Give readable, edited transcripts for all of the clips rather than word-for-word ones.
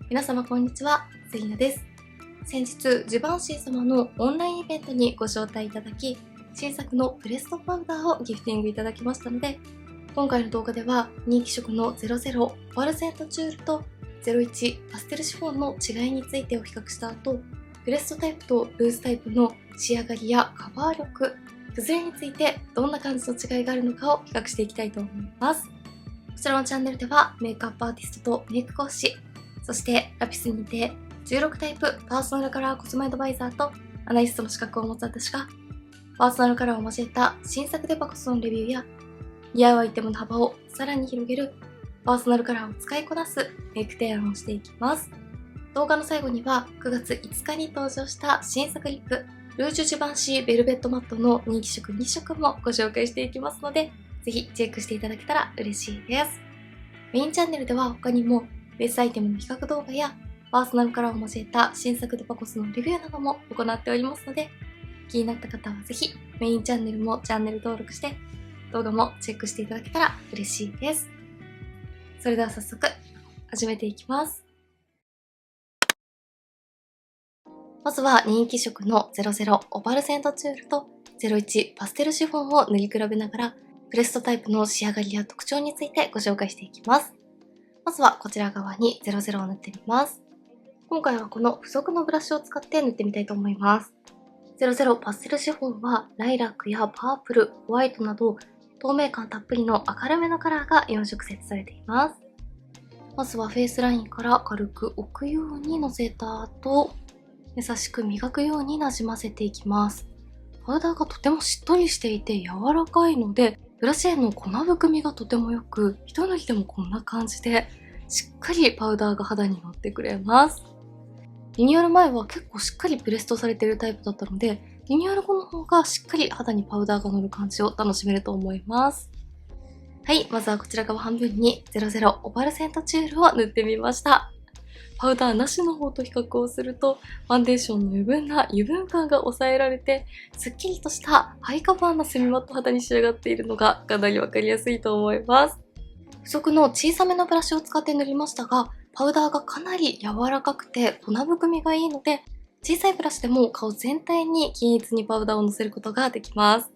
皆様こんにちは、セリナです。先日、ジバンシー様のオンラインイベントにご招待いただき、新作のプレストパウダーをギフティングいただきましたので、今回の動画では人気色の00オパルセントチュールと01パステルシフォンの違いについてを比較した後、プレストタイプとルーズタイプの仕上がりやカバー力、崩れについてどんな感じの違いがあるのかを比較していきたいと思います。こちらのチャンネルではメイクアップアーティストとメイク講師、そしてラピスにて16タイプパーソナルカラーコスメアドバイザーとアナリストの資格を持つ私がパーソナルカラーを交えた新作デパコスのレビューや似合うアイテムの幅をさらに広げるパーソナルカラーを使いこなすメイク提案をしていきます。動画の最後には9月5日に登場した新作リップルージュジバンシーベルベットマットの人気色2色もご紹介していきますので、ぜひチェックしていただけたら嬉しいです。メインチャンネルでは他にもベースアイテムの比較動画やパーソナルカラーを交えた新作デパコスのレビューなども行っておりますので、気になった方はぜひメインチャンネルもチャンネル登録して動画もチェックしていただけたら嬉しいです。それでは早速始めていきます。まずは人気色の00オパルセントチュールと01パステルシフォンを塗り比べながらプレストタイプの仕上がりや特徴についてご紹介していきます。まずはこちら側に00を塗ってみます。今回はこの付属のブラシを使って塗ってみたいと思います。00パステルシフォンはライラックやパープル、ホワイトなど透明感たっぷりの明るめのカラーが4色設置されています。まずはフェイスラインから軽く置くようにのせた後、優しく磨くようになじませていきます。パウダーがとてもしっとりしていて柔らかいので、ブラシへの粉含みがとても良く、一塗りでもこんな感じで、しっかりパウダーが肌に乗ってくれます。リニューアル前は結構しっかりプレストされているタイプだったので、リニューアル後の方がしっかり肌にパウダーが乗る感じを楽しめると思います。はい、まずはこちら側半分に00オパルセントチュールを塗ってみました。パウダーなしの方と比較をすると、ファンデーションの余分な油分感が抑えられて、すっきりとしたハイカバーなセミマット肌に仕上がっているのがかなりわかりやすいと思います。付属の小さめのブラシを使って塗りましたが、パウダーがかなり柔らかくて粉含みがいいので、小さいブラシでも顔全体に均一にパウダーをのせることができます。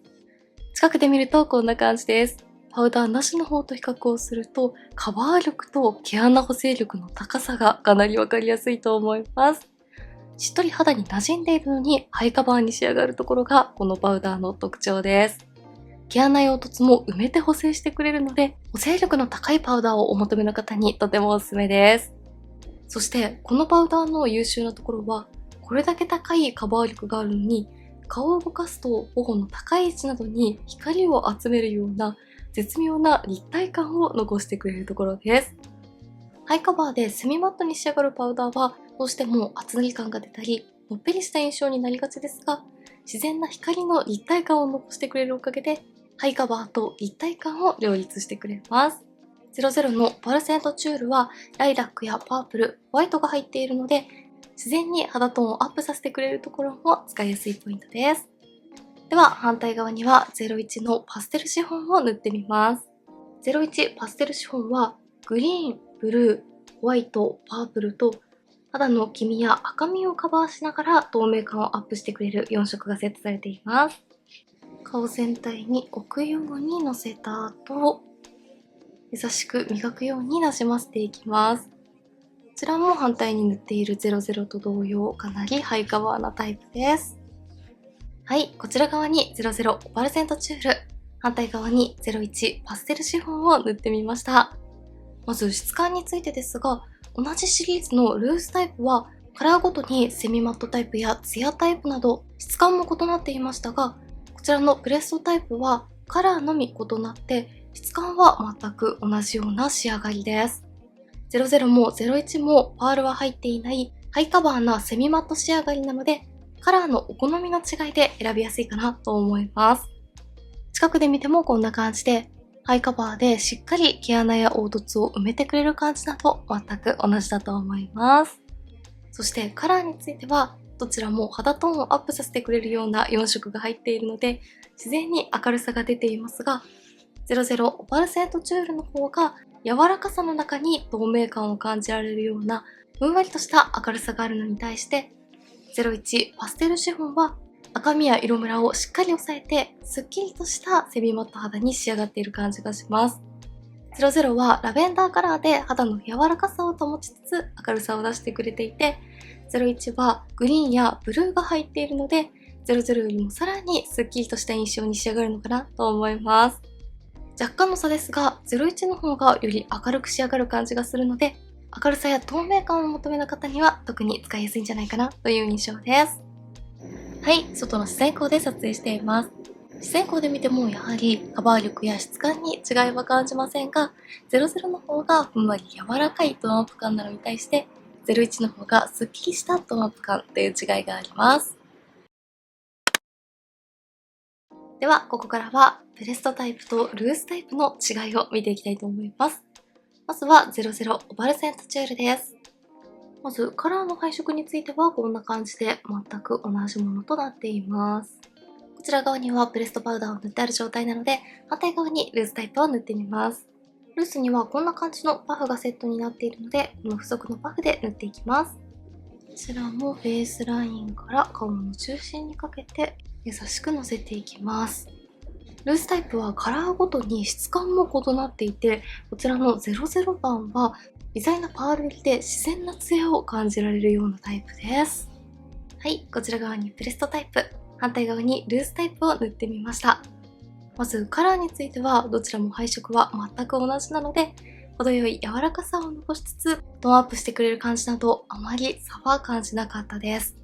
近くで見るとこんな感じです。パウダーなしの方と比較をすると、カバー力と毛穴補正力の高さがかなりわかりやすいと思います。しっとり肌に馴染んでいるのにハイカバーに仕上がるところがこのパウダーの特徴です。毛穴用凸も埋めて補正してくれるので、補正力の高いパウダーをお求めの方にとてもおすすめです。そしてこのパウダーの優秀なところは、これだけ高いカバー力があるのに、顔を動かすと頬の高い位置などに光を集めるような絶妙な立体感を残してくれるところです。ハイカバーでセミマットに仕上がるパウダーはどうしても厚塗り感が出たりのっぺりした印象になりがちですが、自然な光の立体感を残してくれるおかげでハイカバーと立体感を両立してくれます。00のパルセントチュールはライラックやパープル、ホワイトが入っているので、自然に肌トーンをアップさせてくれるところも使いやすいポイントです。では反対側には01のパステルシフォンを塗ってみます。01パステルシフォンはグリーン、ブルー、ホワイト、パープルと肌の黄みや赤みをカバーしながら透明感をアップしてくれる4色が設置されています。顔全体に置くようにのせた後、優しく磨くようになじませていきます。こちらも反対に塗っている00と同様、かなりハイカバーなタイプです。はい、こちら側に00オパルセントチュール、反対側に01パステルシフォンを塗ってみました。まず質感についてですが、同じシリーズのルーズタイプはカラーごとにセミマットタイプやツヤタイプなど質感も異なっていましたが、こちらのプレストタイプはカラーのみ異なって質感は全く同じような仕上がりです。00も01もパールは入っていないハイカバーなセミマット仕上がりなので、カラーのお好みの違いで選びやすいかなと思います。近くで見てもこんな感じで、ハイカバーでしっかり毛穴や凹凸を埋めてくれる感じだと全く同じだと思います。そしてカラーについては、どちらも肌トーンをアップさせてくれるような4色が入っているので、自然に明るさが出ていますが、00オパルセントチュールの方が柔らかさの中に透明感を感じられるようなふんわりとした明るさがあるのに対して、01パステルシフォンは赤みや色ムラをしっかり抑えて、すっきりとしたセミマット肌に仕上がっている感じがします。00はラベンダーカラーで肌の柔らかさを保ちつつ明るさを出してくれていて、01はグリーンやブルーが入っているので、00よりもさらにすっきりとした印象に仕上がるのかなと思います。若干の差ですが、01の方がより明るく仕上がる感じがするので、明るさや透明感を求めた方には特に使いやすいんじゃないかなという印象です。はい、外の自然光で撮影しています。自然光で見てもやはりカバー力や質感に違いは感じませんが、00の方がふんわり柔らかいトーンアップ感なのに対して、01の方がすっきりしたトーンアップ感という違いがあります。では、ここからはプレストタイプとルースタイプの違いを見ていきたいと思います。まずは00オバルセントチュールです。まず、カラーの配色についてはこんな感じで全く同じものとなっています。こちら側にはプレストパウダーを塗ってある状態なので、反対側にルースタイプを塗ってみます。ルースにはこんな感じのパフがセットになっているので、この付属のパフで塗っていきます。こちらもフェイスラインから顔の中心にかけて優しくのせていきます。ルースタイプはカラーごとに質感も異なっていて、こちらの00番は微細なパール入りで自然なツヤを感じられるようなタイプです。はい、こちら側にプレストタイプ、反対側にルースタイプを塗ってみました。まずカラーについてはどちらも配色は全く同じなので、程よい柔らかさを残しつつトーンアップしてくれる感じなどあまり差は感じなかったです。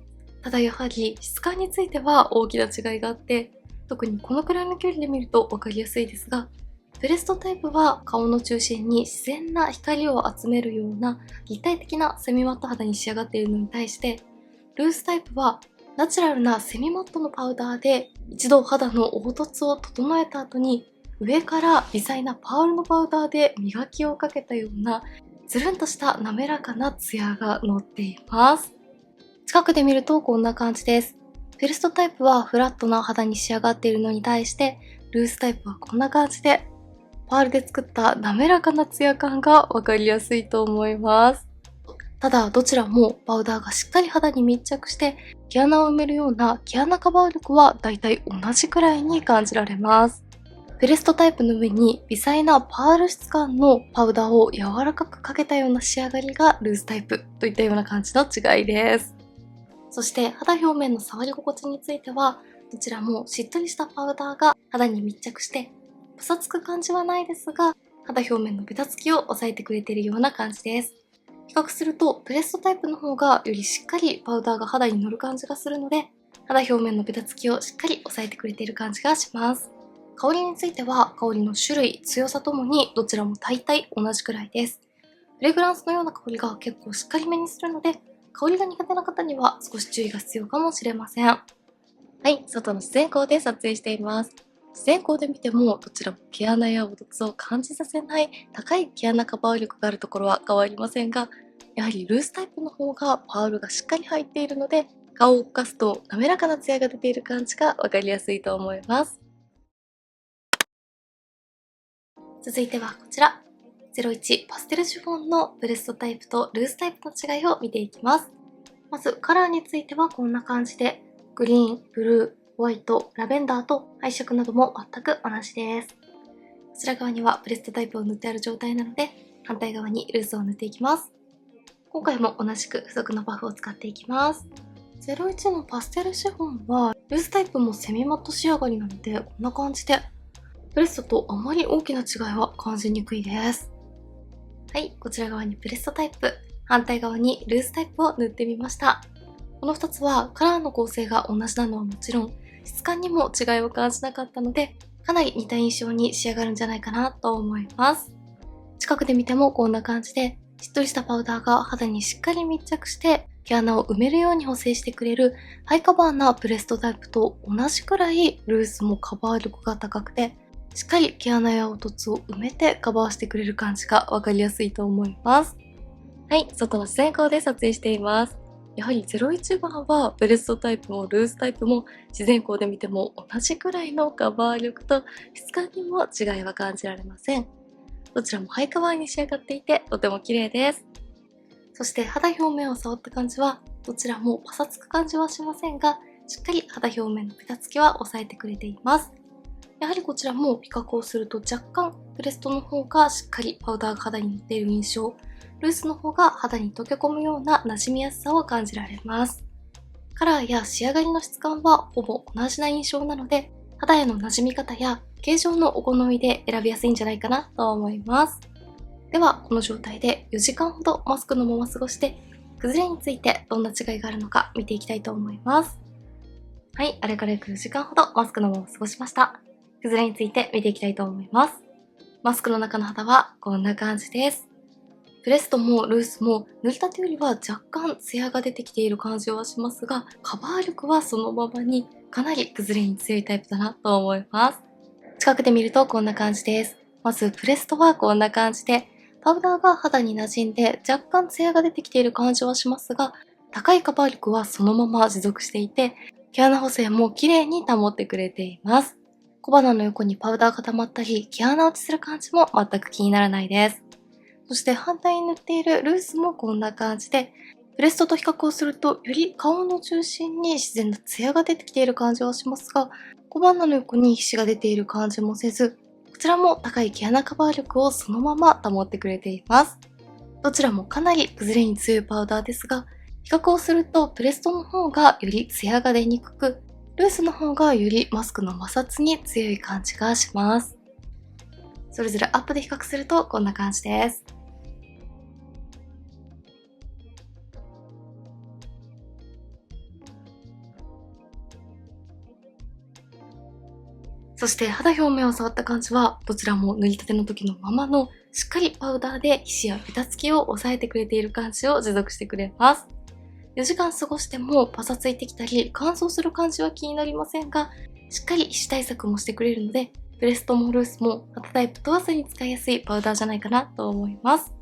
ただやはり質感については大きな違いがあって、特にこのくらいの距離で見ると分かりやすいですが、プレストタイプは顔の中心に自然な光を集めるような立体的なセミマット肌に仕上がっているのに対して、ルースタイプはナチュラルなセミマットのパウダーで一度肌の凹凸を整えた後に、上から微細なパールのパウダーで磨きをかけたようなつるんとした滑らかなツヤが乗っています。近くで見るとこんな感じです。プレストタイプはフラットな肌に仕上がっているのに対して、ルースタイプはこんな感じでパールで作った滑らかなツヤ感がわかりやすいと思います。ただどちらもパウダーがしっかり肌に密着して毛穴を埋めるような毛穴カバー力はだいたい同じくらいに感じられます。プレストタイプの上に微細なパール質感のパウダーを柔らかくかけたような仕上がりがルースタイプといったような感じの違いです。そして肌表面の触り心地については、どちらもしっとりしたパウダーが肌に密着してパサつく感じはないですが、肌表面のベタつきを抑えてくれているような感じです。比較するとプレストタイプの方がよりしっかりパウダーが肌に乗る感じがするので、肌表面のベタつきをしっかり抑えてくれている感じがします。香りについては香りの種類、強さともにどちらも大体同じくらいです。フレグランスのような香りが結構しっかりめにするので、香りが苦手な方には少し注意が必要かもしれません。はい、外の自然光で撮影しています。自然光で見てもどちらも毛穴や凹凸を感じさせない高い毛穴カバー力があるところは変わりませんが、やはりルースタイプの方がパールがしっかり入っているので、顔を動かすと滑らかなツヤが出ている感じがわかりやすいと思います。続いてはこちら。01パステルシフォンのプレストタイプとルースタイプの違いを見ていきます。まずカラーについてはこんな感じで、グリーン、ブルー、ホワイト、ラベンダーと配色なども全く同じです。こちら側にはプレストタイプを塗ってある状態なので、反対側にルースを塗っていきます。今回も同じく付属のパフを使っていきます。01のパステルシフォンはルースタイプもセミマット仕上がりなので、こんな感じでプレストとあまり大きな違いは感じにくいです。はい、こちら側にプレストタイプ、反対側にルースタイプを塗ってみました。この2つはカラーの構成が同じなのはもちろん、質感にも違いを感じなかったので、かなり似た印象に仕上がるんじゃないかなと思います。近くで見てもこんな感じで、しっとりしたパウダーが肌にしっかり密着して、毛穴を埋めるように補正してくれるハイカバーなプレストタイプと同じくらいルースもカバー力が高くて、しっかり毛穴や凹凸を埋めてカバーしてくれる感じがわかりやすいと思います。はい、外の自然光で撮影しています。やはり01番はプレストタイプもルースタイプも自然光で見ても同じくらいのカバー力と質感にも違いは感じられません。どちらもハイカバーに仕上がっていてとても綺麗です。そして肌表面を触った感じは、どちらもパサつく感じはしませんが、しっかり肌表面のベタつきは抑えてくれています。やはりこちらも比較をすると若干プレストの方がしっかりパウダーが肌に乗っている印象、ルースの方が肌に溶け込むような馴染みやすさを感じられます。カラーや仕上がりの質感はほぼ同じな印象なので、肌への馴染み方や形状のお好みで選びやすいんじゃないかなと思います。では、この状態で4時間ほどマスクのまま過ごして、崩れについてどんな違いがあるのか見ていきたいと思います。はい、あれから約4時間ほどマスクのまま過ごしました。崩れについて見ていきたいと思います。マスクの中の肌はこんな感じです。プレストもルースも塗りたてよりは若干ツヤが出てきている感じはしますが、カバー力はそのままにかなり崩れに強いタイプだなと思います。近くで見るとこんな感じです。まずプレストはこんな感じで、パウダーが肌に馴染んで若干ツヤが出てきている感じはしますが、高いカバー力はそのまま持続していて、毛穴補正も綺麗に保ってくれています。小鼻の横にパウダーが溜まったり、毛穴落ちする感じも全く気にならないです。そして反対に塗っているルースもこんな感じで、プレストと比較をするとより顔の中心に自然なツヤが出てきている感じはしますが、小鼻の横に皮脂が出ている感じもせず、こちらも高い毛穴カバー力をそのまま保ってくれています。どちらもかなり崩れに強いパウダーですが、比較をするとプレストの方がよりツヤが出にくく、ルースの方がよりマスクの摩擦に強い感じがします。それぞれアップで比較するとこんな感じです。そして肌表面を触った感じは、どちらも塗りたての時のままのしっかりパウダーで皮脂やベタつきを抑えてくれている感じを持続してくれます。4時間過ごしてもパサついてきたり乾燥する感じは気になりませんが、しっかり皮脂対策もしてくれるので、プレストもルースも肌タイプ問わずに使いやすいパウダーじゃないかなと思います。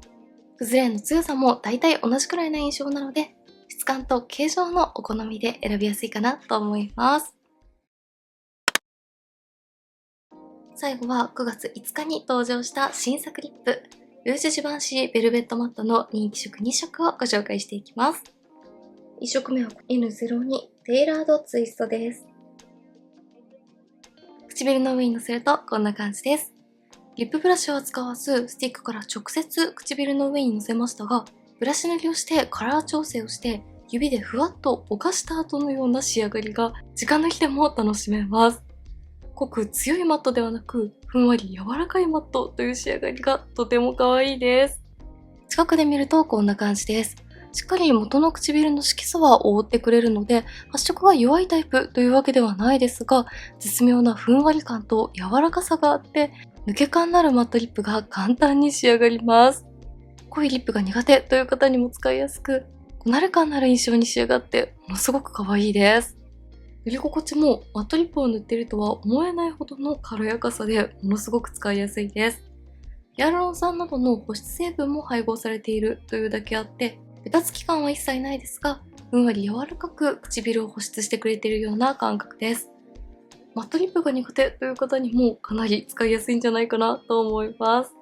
崩れの強さも大体同じくらいな印象なので、質感と形状のお好みで選びやすいかなと思います。最後は9月5日に登場した新作リップ、ルージュジバンシーベルベットマットの人気色2色をご紹介していきます。1色目は N02 テイラードツイストです。唇の上にのせるとこんな感じです。リップブラシは使わず、スティックから直接唇の上にのせましたが、ブラシ塗りをしてカラー調整をして、指でふわっとぼかした後のような仕上がりが時間の日でも楽しめます。濃く強いマットではなく、ふんわり柔らかいマットという仕上がりがとても可愛いです。近くで見るとこんな感じです。しっかり元の唇の色素は覆ってくれるので、発色が弱いタイプというわけではないですが、絶妙なふんわり感と柔らかさがあって、抜け感のあるマットリップが簡単に仕上がります。濃いリップが苦手という方にも使いやすく、こなれ感のある印象に仕上がってものすごく可愛いです。塗り心地もマットリップを塗っているとは思えないほどの軽やかさでものすごく使いやすいです。ヒアルロン酸などの保湿成分も配合されているというだけあって、ベタつき感は一切ないですが、ふんわり柔らかく唇を保湿してくれているような感覚です。マットリップが苦手という方にもかなり使いやすいんじゃないかなと思います。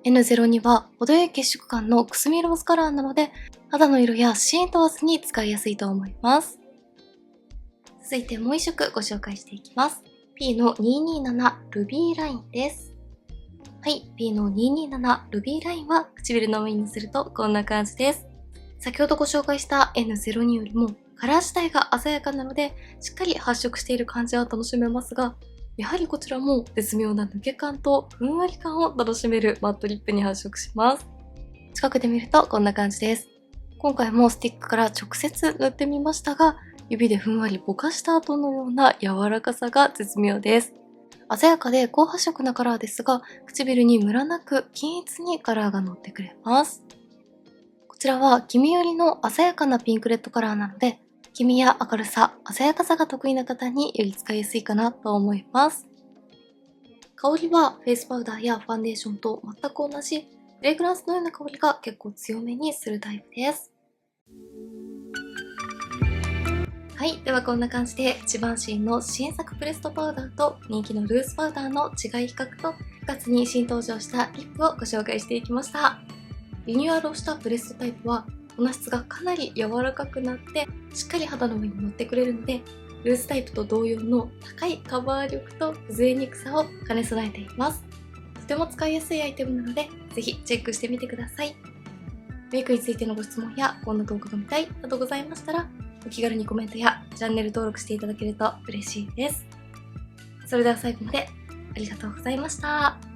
N02 は程よい血色感のくすみローズカラーなので、肌の色やシーン問わずに使いやすいと思います。続いてもう一色ご紹介していきます。P の227ルビーラインです。はい、P の227ルビーラインは唇の上にのせるとこんな感じです。先ほどご紹介した N02 よりもカラー自体が鮮やかなので、しっかり発色している感じは楽しめますが、やはりこちらも絶妙な抜け感とふんわり感を楽しめるマットリップに発色します。近くで見るとこんな感じです。今回もスティックから直接塗ってみましたが、指でふんわりぼかした後のような柔らかさが絶妙です。鮮やかで高発色なカラーですが、唇にムラなく均一にカラーが乗ってくれます。こちらは黄身寄りの鮮やかなピンクレッドカラーなので、黄身や明るさ、鮮やかさが得意な方により使いやすいかなと思います。香りはフェイスパウダーやファンデーションと全く同じフレグランスのような香りが結構強めにするタイプです。はい、ではこんな感じでジバンシーの新作プレストパウダーと人気のルースパウダーの違い比較と、9月に新登場したリップをご紹介していきました。リニューアルをしたプレストタイプは粉質がかなり柔らかくなってしっかり肌の上に乗ってくれるので、ルーズタイプと同様の高いカバー力と崩れにくさを兼ね備えています。とても使いやすいアイテムなので、ぜひチェックしてみてください。メイクについてのご質問やこんな動画が見たいなどございましたら、お気軽にコメントやチャンネル登録していただけると嬉しいです。それでは最後までありがとうございました。